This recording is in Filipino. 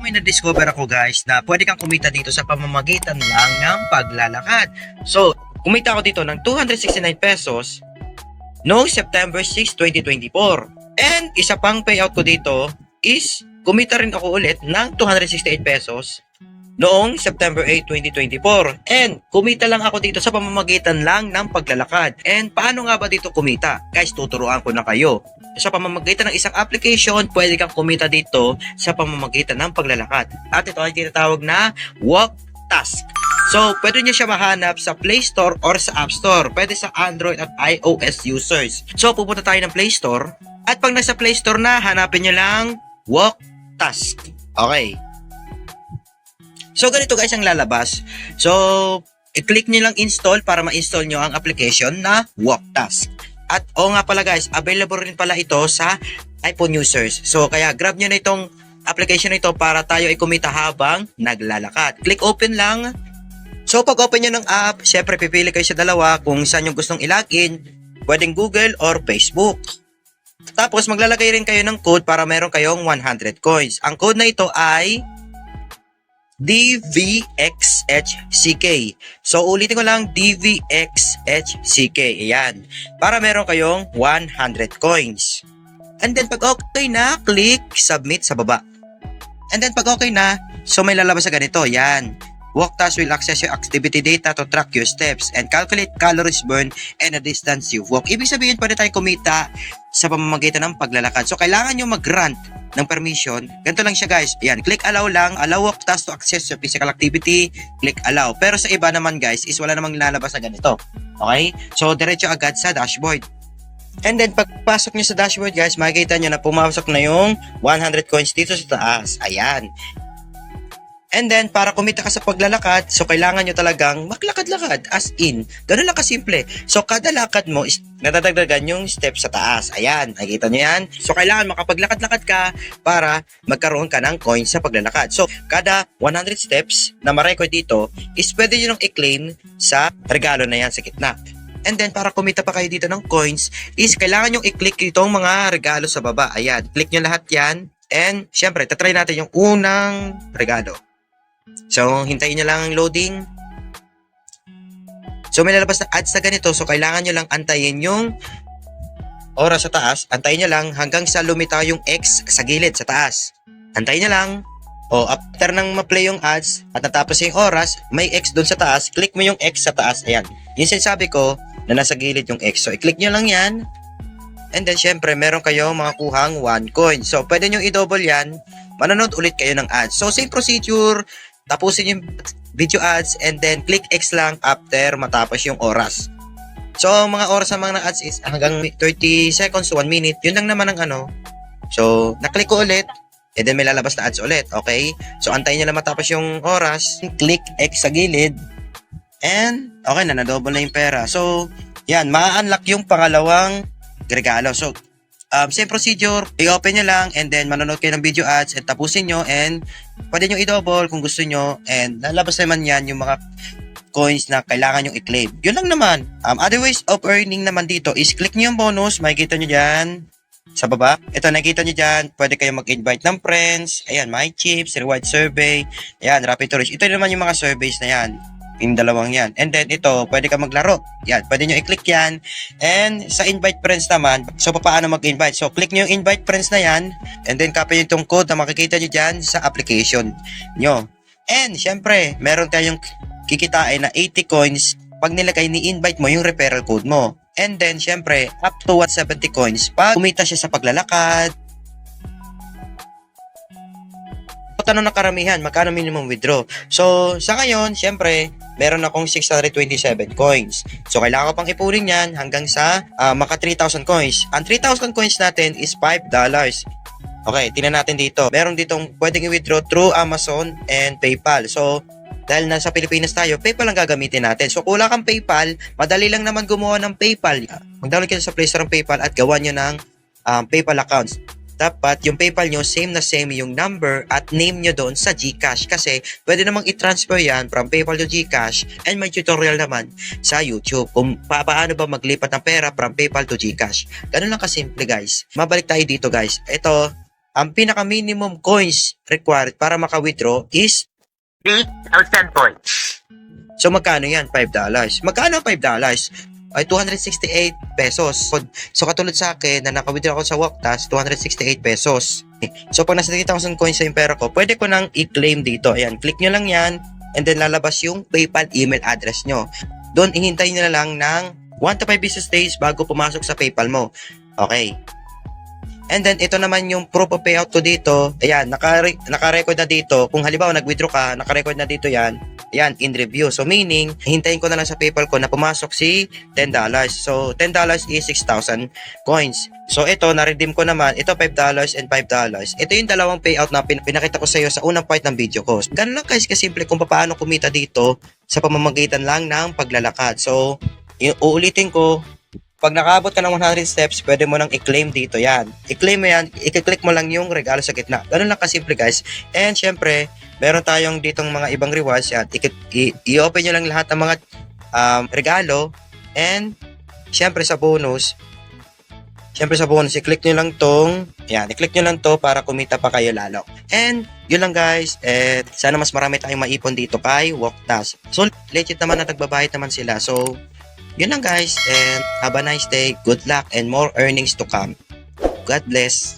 may na-discover ako guys na pwede kang kumita dito sa pamamagitan lang ng paglalakad. So, kumita ako dito ng 269 pesos noong September 6, 2024. And isa pang payout ko dito is kumita rin ako ulit ng 268 pesos noong September 8, 2024. And kumita lang ako dito sa pamamagitan lang ng paglalakad. And paano nga ba dito kumita? Guys, tuturuan ko na kayo. Sa pamamagitan ng isang application, pwede kang kumita dito sa pamamagitan ng paglalakad. At ito ay tinatawag na Walk Task. So, pwede nyo siya mahanap sa Play Store or sa App Store. Pwede sa Android at iOS users. So, pupunta tayo ng Play Store. At pag nasa Play Store na, hanapin nyo lang Walk Task. Okay. So, ganito guys ang lalabas. So, i-click nyo lang install para ma-install nyo ang application na Walk Task. At nga pala guys, available rin pala ito sa iPhone users. So, kaya grab nyo na itong application na ito para tayo ay kumita habang naglalakad. Click open lang. So, pag open nyo ng app, syempre pipili kayo sa dalawa kung saan yung gustong ilagin. Pwedeng Google or Facebook. Tapos, maglalagay rin kayo ng code para meron kayong 100 coins. Ang code na ito ay DVXHCK. So, ulitin ko lang, DVXHCK. Ayan. Para meron kayong 100 coins. And then, pag okay na, click submit sa baba. And then, pag okay na, so may lalabas sa ganito. Ayan. Walk Task will access your activity data to track your steps and calculate calories burned and the distance you walk. Ibig sabihin, pwede tayo kumita sa pamamagitan ng paglalakad. So, kailangan nyo mag-grant ng permission. Ganito lang siya guys. Ayan, click allow lang. Allow Walk Task to access your physical activity. Click allow. Pero sa iba naman guys, is wala namang lalabas na ganito. Okay? So, diretso agad sa dashboard. And then, pagpasok nyo sa dashboard guys, makikita nyo na pumasok na yung 100 coins dito sa taas. Ayan. And then, para kumita ka sa paglalakad, so kailangan nyo talagang maglakad-lakad, as in. Ganun lang kasimple. So, kada lakad mo, is nadadagdagan yung step sa taas. Ayan, nakikita nyo yan. So, kailangan makapaglakad-lakad ka para magkaroon ka ng coins sa paglalakad. So, kada 100 steps na ma-record dito, is pwede nyo nang i-claim sa regalo na yan sa gitna. And then, para kumita pa kayo dito ng coins, is kailangan nyo i-click itong mga regalo sa baba. Ayan, click nyo lahat yan. And, syempre, tatry natin yung unang regalo. So, hintayin nyo lang ang loading. So, may lalabas na ads na ganito. So, kailangan nyo lang antayin yung oras sa taas. Antayin nyo lang hanggang sa lumitaw yung X sa gilid, sa taas. Antayin nyo lang. O, after nang ma-play yung ads at natapos yung oras, may X doon sa taas. Click mo yung X sa taas. Ayan. Yung sinasabi ko na nasa gilid yung X. So, i-click nyo lang yan. And then, syempre, meron kayo makakuhang 1 coin. So, pwede nyo i-double yan. Manonood ulit kayo ng ads. So, same procedure. Tapusin yung video ads and then click X lang after matapos yung oras. So, mga oras ng mga ads is hanggang 30 seconds to 1 minute. Yun lang naman ang ano. So, naklik ko ulit and then may lalabas na ads ulit. Okay? So, antayin nyo lang matapos yung oras. Click X sa gilid and okay na, na-double na yung pera. So, yan, ma-unlock yung pangalawang regalo. So, same procedure, i-open nyo lang and then manonood kayo ng video ads and tapusin nyo and pwede nyo i-double kung gusto nyo and lalabas naman yan yung mga coins na kailangan nyo i-claim. Yun lang naman. Other ways of earning naman dito is click nyo yung bonus, makikita nyo dyan sa baba. Ito, nakikita nyo dyan, pwede kayo mag-invite ng friends. Ayan, My Chips, Reward Survey. Ayan, Rapid Tourist. Ito naman yung mga surveys na yan. Yung dalawang yan. And then ito, pwede ka maglaro. Yan, pwede nyo i-click yan. And sa invite friends naman, so paano mag-invite? So click nyo yung invite friends na yan. And then copy nyo itong code na makikita nyo dyan sa application nyo. And syempre, meron tayong kikitain na 80 coins pag nilagay ni-invite mo yung referral code mo. And then syempre, up to 170 coins pag kumita siya sa paglalakad. Tanong na karamihan, magkano minimum withdraw? So, sa ngayon, syempre, meron akong 627 coins. So, kailangan ko pang ipunin yan hanggang sa maka 3,000 coins. Ang 3,000 coins natin is $5. Okay, tingnan natin dito. Meron ditong pwedeng i-withdraw through Amazon and PayPal. So, dahil nasa Pilipinas tayo, PayPal ang gagamitin natin. So, kung wala kang PayPal, madali lang naman gumawa ng PayPal. Mag-download kayo sa Play Store ng PayPal at gawa nyo ng PayPal accounts. Dapat yung PayPal nyo, same na same yung number at name nyo doon sa GCash kasi pwede namang i-transfer yan from PayPal to GCash and may tutorial naman sa YouTube kung paano ba maglipat ng pera from PayPal to GCash. Ganun lang kasimple guys. Mabalik tayo dito guys. Ito, ang pinaka minimum coins required para maka-withdraw is 3,000 points. so magkano yan? $5. Magkano $5? Ay 268 pesos. So katulad sa akin na naka-withdraw ako sa Walktas, 268 pesos. So pag nasa 3,000 coins sa yung pera ko, pwede ko nang i-claim dito. Ayan, click nyo lang yan and then lalabas yung PayPal email address nyo. Doon ihintay nyo na lang ng 1 to 5 business days bago pumasok sa PayPal mo. Okay. And then, ito naman yung proof of payout ko dito. Ayan, naka-record na dito. Kung halimbawa, nag-withdraw ka, naka-record na dito yan. Ayan, in review. So, meaning, hintayin ko na lang sa PayPal ko na pumasok si $10. So, $10 is 6,000 coins. So, ito, na-redeem ko naman. Ito, $5 and $5. Ito yung dalawang payout na pinakita ko sa iyo sa unang part ng video ko. Ganun lang guys, kasimple kung paano kumita dito sa pamamagitan lang ng paglalakad. So, uulitin ko, pag nakaabot ka ng 100 steps, pwede mo nang i-claim dito yan. I-claim mo yan, i-click mo lang yung regalo sa gitna. Ganun lang kasimple guys. And syempre, meron tayong ditong mga ibang rewards yan. I-open nyo lang lahat ng mga regalo. And syempre sa bonus, i-click nyo lang tong, yan, i-click nyo lang to para kumita pa kayo lalo. And yun lang guys, and sana mas marami tayong maipon dito kay Walktas. So legit naman na nagbabayad naman sila. So yun lang guys, and have a nice day, good luck, and more earnings to come. God bless.